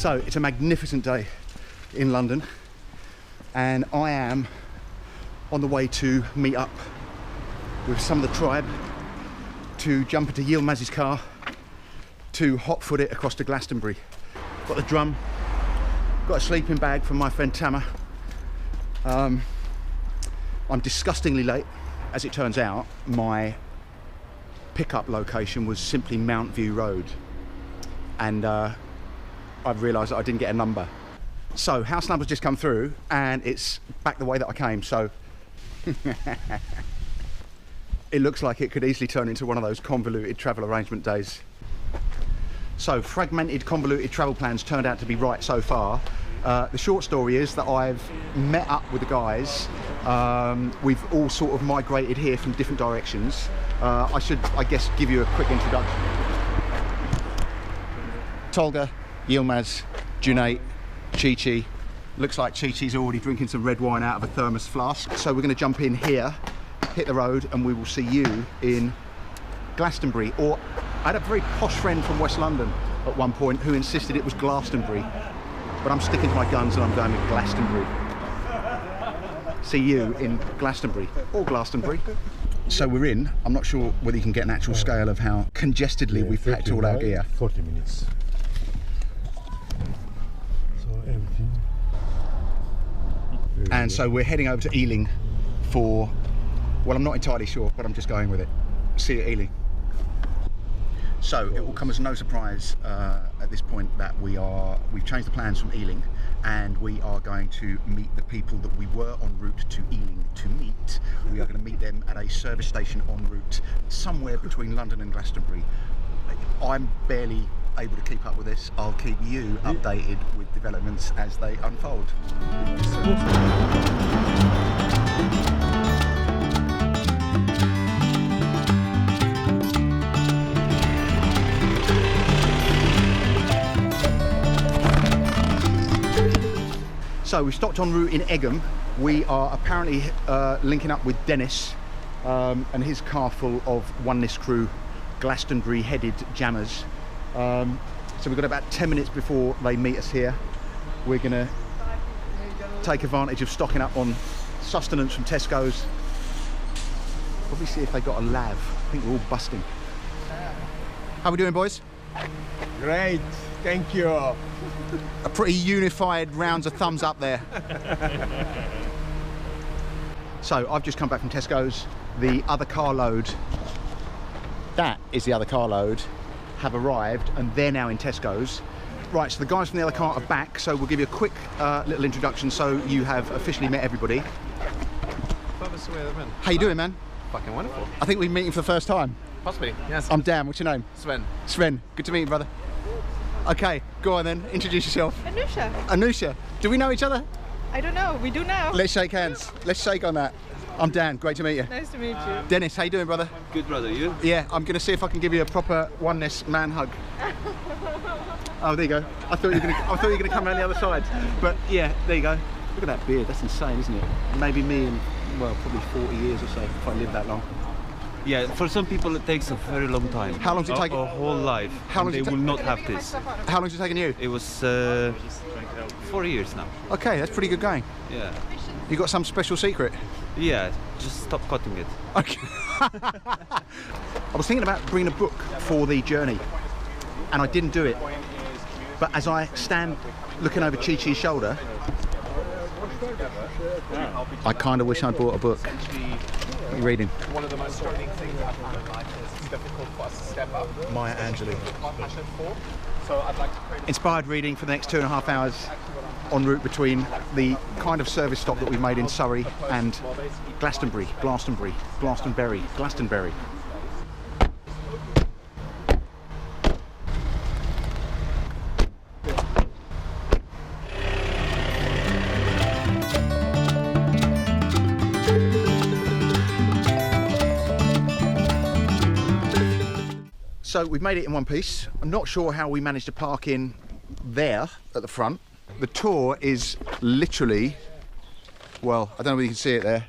So it's a magnificent day in London, and I am on the way to meet up with some of the tribe to jump into Yilmaz's car to hot foot it across to Glastonbury. Got the drum, got a sleeping bag from my friend Tama. I'm disgustingly late. As it turns out, my pickup location was simply Mount View Road, and I've realised that I didn't get a number. So house number's just come through and it's back the way that I came, so it looks like it could easily turn into one of those convoluted travel arrangement days. So fragmented, convoluted travel plans turned out to be right so far. The short story is that I've met up with the guys. We've all sort of migrated here from different directions. I should, I guess, give you a quick introduction. Tolga, Yilmaz, Junaid, Chi-Chi. Looks like Chi-Chi's already drinking some red wine out of a thermos flask. So we're going to jump in here, hit the road, and we will see you in Glastonbury. Or I had a very posh friend from West London at one point who insisted it was Glastonbury. But I'm sticking to my guns and I'm going with Glastonbury. See you in Glastonbury, or Glastonbury. So we're in. I'm not sure whether you can get an actual scale of how congested,ly we've packed all our gear. 40 minutes. So everything. And so we're heading over to Ealing for, well, I'm not entirely sure, but I'm just going with it. See you at Ealing. So it will come as no surprise at this point that we've changed the plans from Ealing, and we are going to meet the people that we were en route to Ealing to meet. We are going to meet them at a service station en route somewhere between London and Glastonbury. I'm barely able to keep up with this. I'll keep you updated with developments as they unfold. So we stopped en route in Egham. We are apparently linking up with Dennis and his car full of Oneness crew Glastonbury headed jammers. So we've got about 10 minutes before they meet us here. We're gonna take advantage of stocking up on sustenance from Tesco's. Probably see if they got a lav. I think we're all busting. How we doing, boys? Great, thank you. A pretty unified rounds of thumbs up there. So I've just come back from Tesco's. The other carload, that is the other carload, have arrived and they're now in Tesco's. Right, so the guys from the other car are back, so we'll give you a quick little introduction so you have officially met everybody. How you doing, man? Fucking wonderful. I think we're meeting for the first time. Possibly, yes. I'm Dan, what's your name? Sven. Sven, good to meet you, brother. Okay, go on then, introduce yourself. Anusha. Anusha, do we know each other? I don't know, we do now. Let's shake hands. Let's shake on that. I'm Dan, great to meet you. Nice to meet you. Dennis, how you doing, brother? Good, brother, you? Yeah, I'm going to see if I can give you a proper Oneness man hug. Oh, there you go. I thought you were going to come around the other side. But yeah, there you go. Look at that beard, that's insane, isn't it? Maybe me in, well, probably 40 years or so, if I live that long. Yeah, for some people it takes a very long time. How long does it take? A whole life. How long they will not have this. How long has it taken you? It was 4 years now. Okay, that's pretty good going. Yeah. You got some special secret? Yeah, just stop cutting it. Okay. I was thinking about bringing a book for the journey, and I didn't do it. But as I stand looking over Chi-Chi's shoulder, I kind of wish I'd bought a book. What are you reading? One of the most struggling things I've found in life is it's difficult for us to step up. Maya Angelou. My passion for. So I'd like to create Inspired reading for the next 2.5 hours en route between the kind of service stop that we've made in Surrey and Glastonbury. So we've made it in one piece. I'm not sure how we managed to park in there at the front. The tour is literally, well, I don't know whether you can see it there.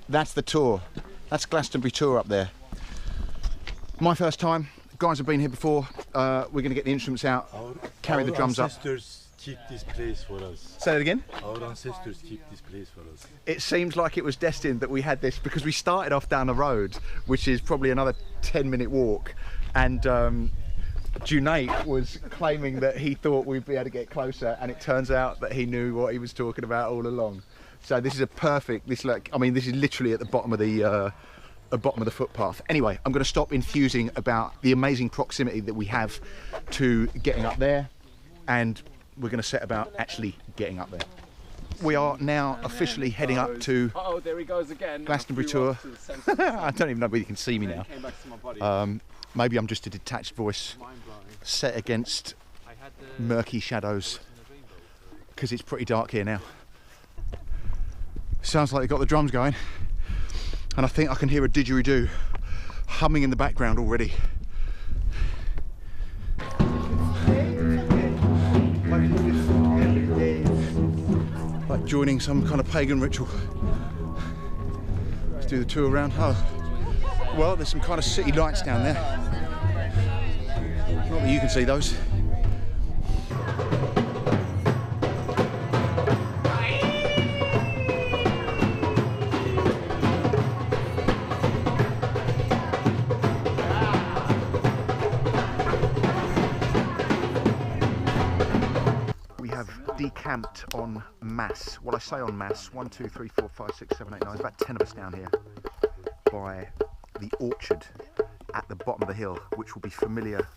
That's the tour. That's Glastonbury tour up there. My first time. Guys have been here before. We're going to get the instruments out. carry the drums up. Ancestors keep this place for us. Say that again? Our ancestors keep this place for us. It seems like it was destined that we had this, because we started off down the road, which is probably another 10-minute walk, and Junaid was claiming that he thought we'd be able to get closer, and it turns out that he knew what he was talking about all along. So this is a perfect, this is literally at the bottom of the footpath. Anyway, I'm going to stop enthusing about the amazing proximity that we have to getting up there, and we're going to set about actually getting up there. We are now officially heading up to Oh, there he goes again. Glastonbury tour. I don't even know whether you can see me now. Maybe I'm just a detached voice set against murky shadows, because it's pretty dark here now. Sounds like they've got the drums going, and I think I can hear a didgeridoo humming in the background already. Like joining some kind of pagan ritual. Let's do the tour around. Oh, well, there's some kind of city lights down there. Not that you can see those. Decamped on mass. Well, I say on mass, 1, 2, 3, 4, 5, 6, 7, 8, 9, there's about 10 of us down here by the orchard at the bottom of the hill, which will be familiar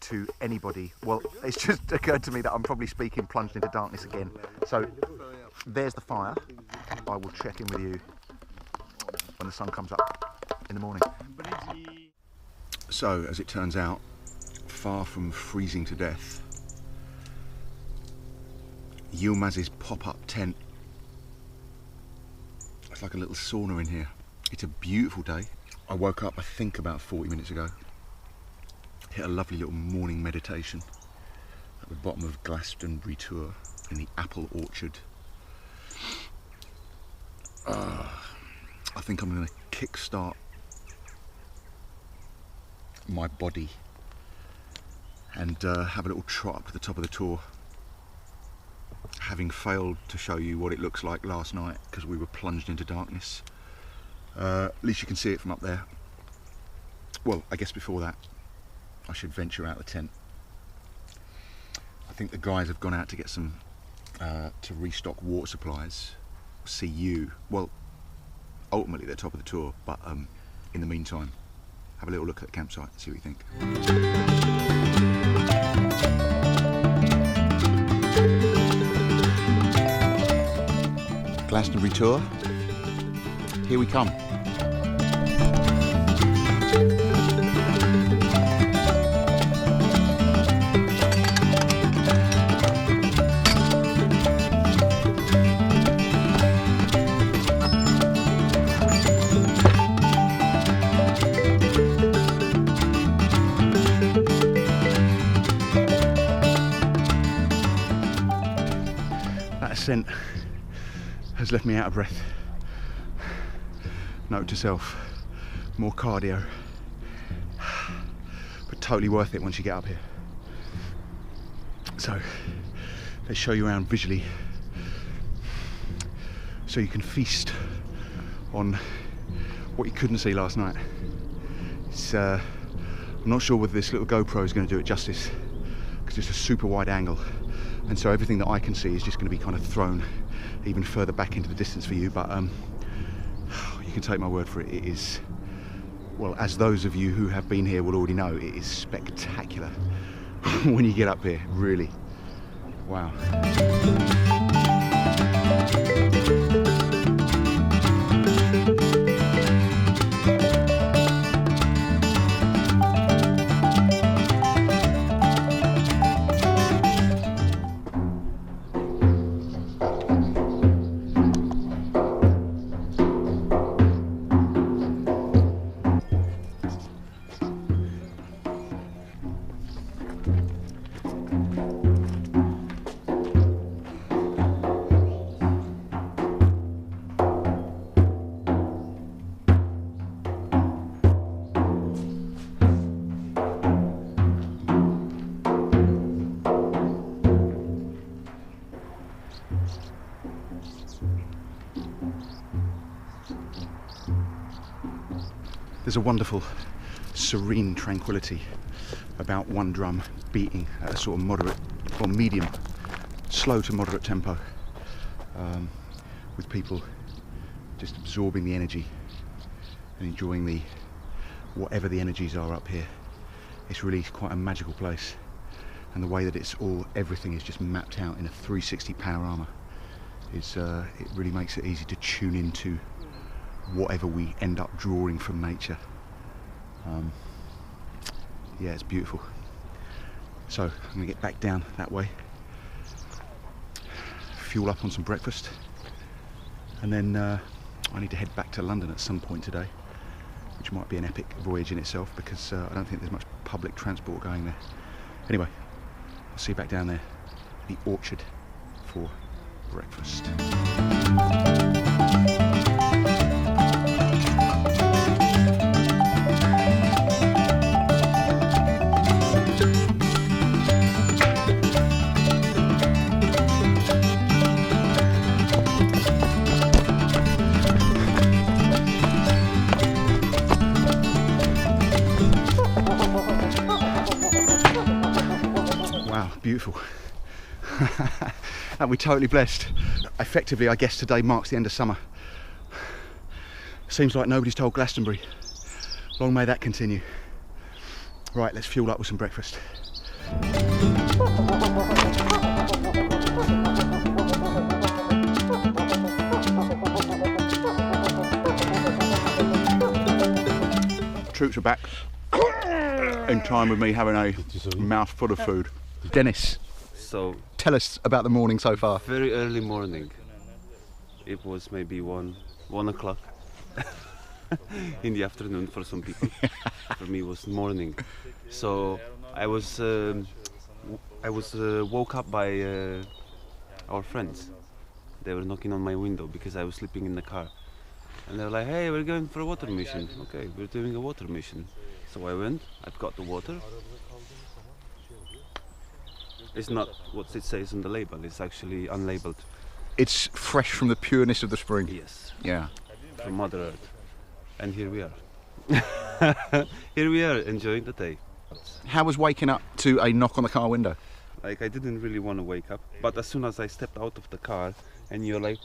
to anybody. Well, it's just occurred to me that I'm probably speaking plunged into darkness again. So there's the fire. I will check in with you when the sun comes up in the morning. So, as it turns out, far from freezing to death, Yilmaz's pop-up tent. It's like a little sauna in here. It's a beautiful day. I woke up, I think, about 40 minutes ago. Hit a lovely little morning meditation at the bottom of Glastonbury tour in the apple orchard. I think I'm going to kick-start my body and have a little trot up to the top of the tour, having failed to show you what it looks like last night because we were plunged into darkness. At least you can see it from up there. Well, I guess before that I should venture out the tent. I think the guys have gone out to get some to restock water supplies. See you, well, ultimately they're top of the tour, but in the meantime, have a little look at the campsite and see what you think. Glastonbury tour, here we come. That ascent has left me out of breath. Note to self, more cardio, but totally worth it once you get up here. So let's show you around visually so you can feast on what you couldn't see last night. It's, I'm not sure whether this little GoPro is going to do it justice because it's a super wide angle, and so everything that I can see is just going to be kind of thrown even further back into the distance for you, but you can take my word for it, it is, well, as those of you who have been here will already know, it is spectacular when you get up here, really. Wow. a wonderful, serene tranquility about one drum beating at a sort of moderate or medium, slow to moderate tempo, with people just absorbing the energy and enjoying the whatever the energies are up here. It's really quite a magical place, and the way that everything is just mapped out in a 360 panorama is it really makes it easy to tune into whatever we end up drawing from nature. Yeah, it's beautiful. So I'm going to get back down that way, fuel up on some breakfast, and then I need to head back to London at some point today, which might be an epic voyage in itself, because I don't think there's much public transport going there. Anyway, I'll see you back down there, the orchard, for breakfast. Beautiful. And we're totally blessed. Effectively, I guess today marks the end of summer. Seems like nobody's told Glastonbury. Long may that continue. Right, let's fuel up with some breakfast. Troops are back in time with me having a mouthful of food. Dennis, So tell us about the morning so far. very early morning. It was maybe one o'clock in the afternoon for some people. For me, it was morning. So I was woke up by our friends. They were knocking on my window because I was sleeping in the car, and they were like, "Hey, we're going for a water mission." Okay, we're doing a water mission. So I went. I've got the water. It's not what it says on the label. It's actually unlabeled. It's fresh from the pureness of the spring. Yes. Yeah. From Mother Earth. And here we are. Here we are, enjoying the day. How was waking up to a knock on the car window? Like, I didn't really want to wake up, but as soon as I stepped out of the car and you're like,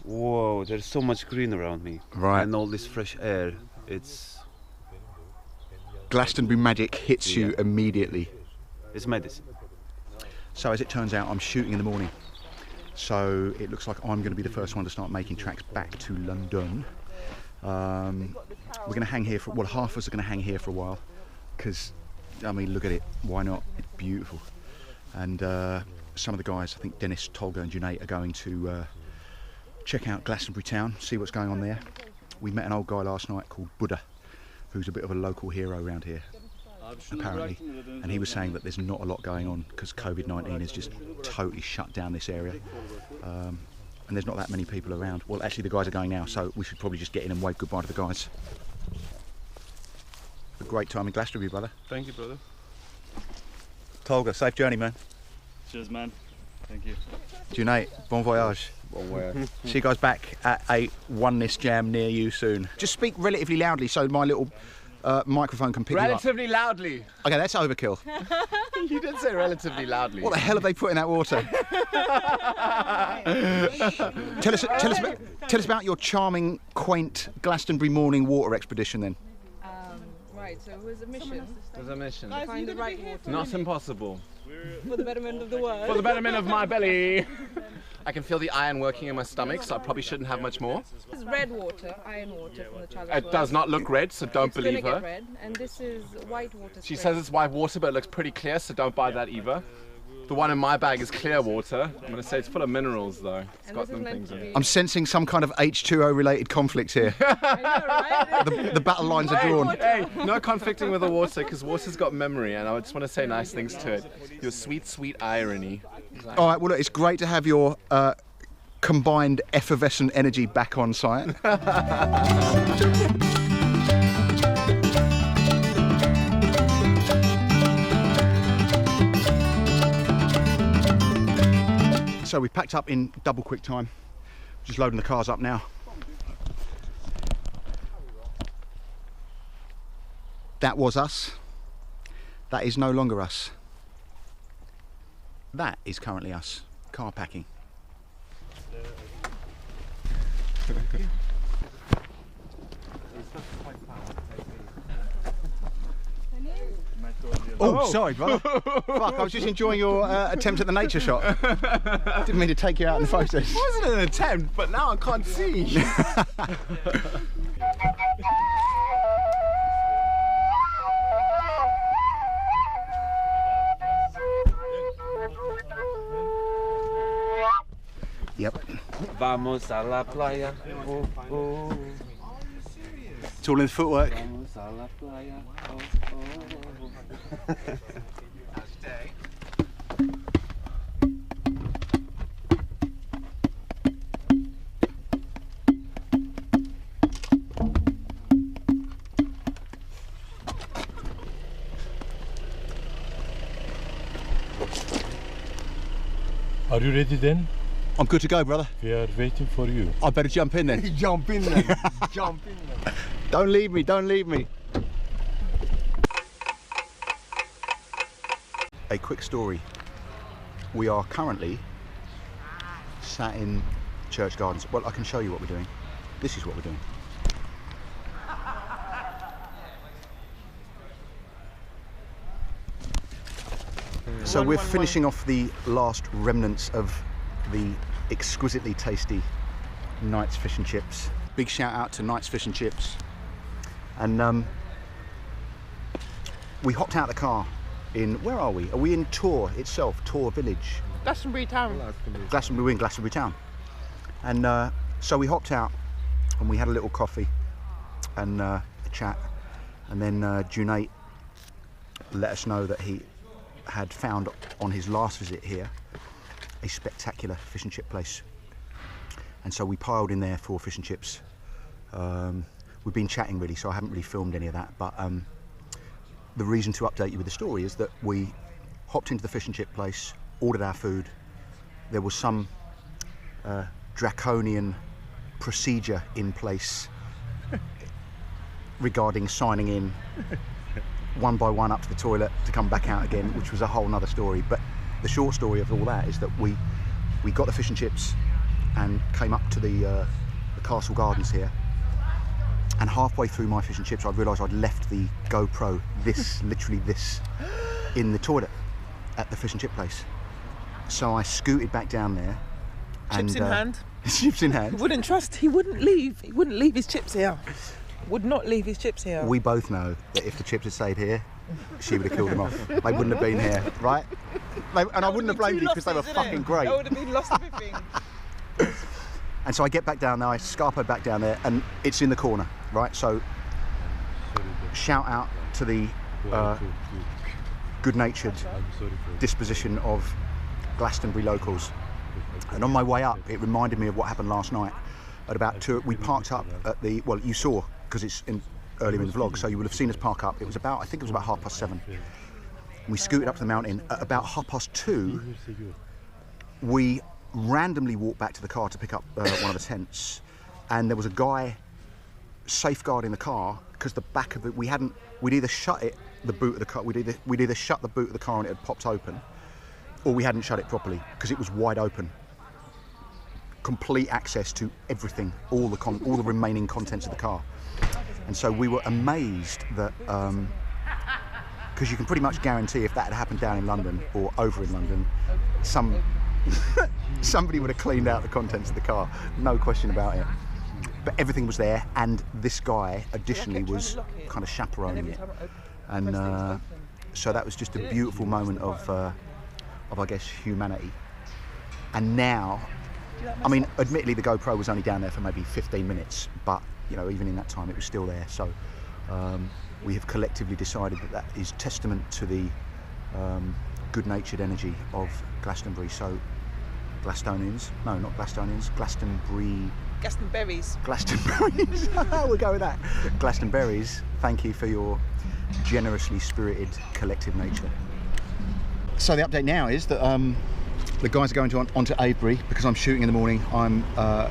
whoa, there's so much green around me. Right. And all this fresh air, it's Glastonbury magic hits you immediately. It's medicine. So as it turns out, I'm shooting in the morning. So it looks like I'm going to be the first one to start making tracks back to London. We're going to hang here for, well, half of us are going to hang here for a while, because, I mean, look at it, why not? It's beautiful. And some of the guys, I think Dennis, Tolga and Junaid, are going to check out Glastonbury town, see what's going on there. We met an old guy last night called Buddha, who's a bit of a local hero around here, apparently, and he was saying that there's not a lot going on because COVID-19 has just totally shut down this area, and there's not that many people around. Well, actually the guys are going now, so we should probably just get in and wave goodbye to the guys. A great time in Glastonbury, brother. Thank you, brother. Tolga, safe journey, man. Cheers, man. Thank you. Junaid, bon voyage. Bon voyage. See you guys back at a Oneness jam near you soon. Just speak relatively loudly so my little microphone can pick you up. Relatively loudly. Okay, that's overkill. You did say relatively loudly. What the hell have they put in that water? tell us about your charming, quaint Glastonbury morning water expedition then. Right, so it was a mission. There's a mission. Find the right water. Not impossible. For the betterment of the world. For the betterment of my belly. I can feel the iron working in my stomach, so I probably shouldn't have much more. This is red water, iron water from the chalice. It does not look red, so don't It's believe gonna her. get red, and this is white water. She spray. says it's white water, but it looks pretty clear, so don't buy that either. The one in my bag is clear water. I'm going to say it's full of minerals, though. It's And got this is them meant things to in be. it. I'm sensing some kind of H2O related conflict here. I know, right? The battle lines are drawn. Hey, no conflicting with the water, because water's got memory, and I just want to say nice things to it. Your sweet, sweet irony. All right, well, look, it's great to have your combined effervescent energy back on site. So we packed up in double quick time. Just loading the cars up now. That was us. That is no longer us. That is currently us, car packing. Oh, sorry, brother. Fuck, I was just enjoying your attempt at the nature shot. Didn't mean to take you out in the photos. It wasn't an attempt, but now I can't see. Yep. Vamos a la playa. Oh, oh. It's all in the footwork. Vamos a la playa. Oh, oh. Are you ready then? I'm good to go, brother. We are waiting for you. I better jump in then. Jump in there. Jump in there. Don't leave me, don't leave me. A quick story. We are currently sat in church gardens. Well, I can show you what we're doing. This is what we're doing. So we're finishing off the last remnants of the exquisitely tasty Knight's Fish and Chips. Big shout out to Knight's Fish and Chips. And we hopped out of the car in, where are we? Are we in Tor itself, Tor village? Glastonbury town. Glastonbury, we're in Glastonbury town. And so we hopped out and we had a little coffee and a chat. And then Junaid let us know that he had found on his last visit here a spectacular fish and chip place, and so we piled in there for fish and chips. We've been chatting really, so I haven't really filmed any of that, but the reason to update you with the story is that we hopped into the fish and chip place, ordered our food. There was some draconian procedure in place regarding signing in one by one up to the toilet to come back out again, which was a whole nother story. But the short story of all that is that we got the fish and chips and came up to the castle gardens here, and halfway through my fish and chips I realised I'd left the GoPro, literally this, in the toilet at the fish and chip place. So I scooted back down there and Chips in hand. chips in hand. He wouldn't leave his chips here. Would not leave his chips here. We both know that if the chips had stayed here, she would have killed them off. They wouldn't have been here, right? And I wouldn't have blamed you because they were fucking great. I would have been lost everything. And so I get back down there, I scarpo back down there, and it's in the corner, right? So shout out to the good-natured disposition of Glastonbury locals. And on my way up, it reminded me of what happened last night. At about 2, we parked up at the, well, you saw, because it's earlier in the vlog, so you would have seen us park up. It was about, I think it was about 7:30. We scooted up to the mountain. At about 2:30, we randomly walked back to the car to pick up one of the tents, and there was a guy safeguarding the car because the back of it, we'd either shut the boot of the car, we'd either shut the boot of the car and it had popped open, or we hadn't shut it properly because it was wide open. Complete access to everything, all the remaining contents of the car. And so we were amazed that, because you can pretty much guarantee if that had happened down in London or over in London, somebody would have cleaned out the contents of the car, no question about it. But everything was there, and this guy additionally was kind of chaperoning it. And so that was just a beautiful moment of I guess, humanity. And now, I mean, admittedly the GoPro was only down there for maybe 15 minutes, but you know, even in that time it was still there. So we have collectively decided that is testament to the good-natured energy of Glastonbury. So Glastonians, no, not Glastonians, Glastonbury. Glastonberries. Glastonberries. We'll go with that. Glastonberries, thank you for your generously spirited collective nature. So the update now is that the guys are going onto Avebury because I'm shooting in the morning.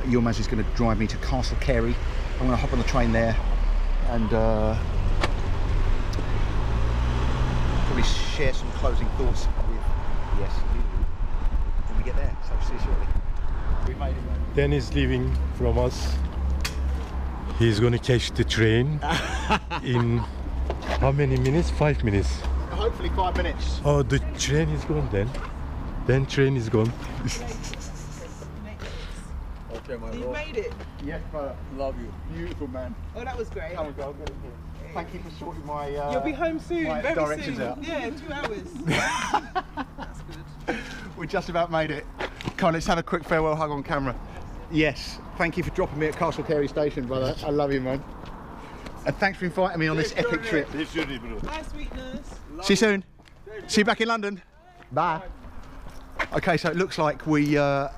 Yilmaz is going to drive me to Castle Carey. I'm going to hop on the train there and share some closing thoughts with you when we get there. So see you shortly. We made it. Dan is leaving from us. He's gonna catch the train in how many minutes? 5 minutes. Hopefully 5 minutes. Oh, the train is gone then. Then train is gone. You made it. Yes, brother. Love you. Beautiful man. Oh, that was great. Come on, go. Get in here. Thank you for sorting my. You'll be home soon, my very directions soon. out. Yeah, 2 hours. That's good. We just about made it. Come on, let's have a quick farewell hug on camera. Yes, thank you for dropping me at Castle Carey Station, brother. I love you, man. And thanks for inviting me on this epic trip. Hi, sweetness. See you soon. See you back in London. Bye. Okay, so it looks like we're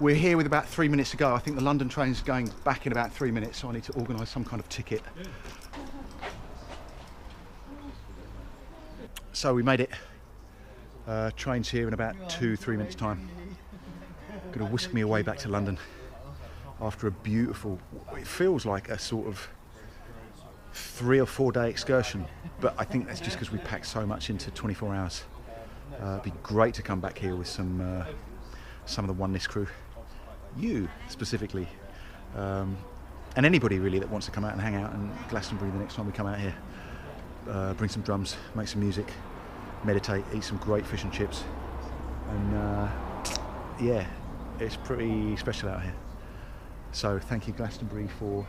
here with about 3 minutes to go. I think the London train's going back in about 3 minutes, so I need to organise some kind of ticket. So we made it. Train's here in about 2-3 minutes time. Gonna whisk me away back to London after a beautiful, it feels like a sort of 3 or 4 day excursion, but I think that's just because we packed so much into 24 hours. It'd be great to come back here with some of the Oneness crew, you specifically, and anybody really that wants to come out and hang out in Glastonbury the next time we come out here. Bring some drums, make some music, meditate, eat some great fish and chips, and yeah, it's pretty special out here. So thank you, Glastonbury, for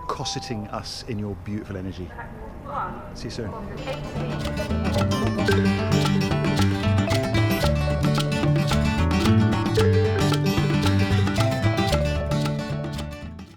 cosseting us in your beautiful energy. See you soon.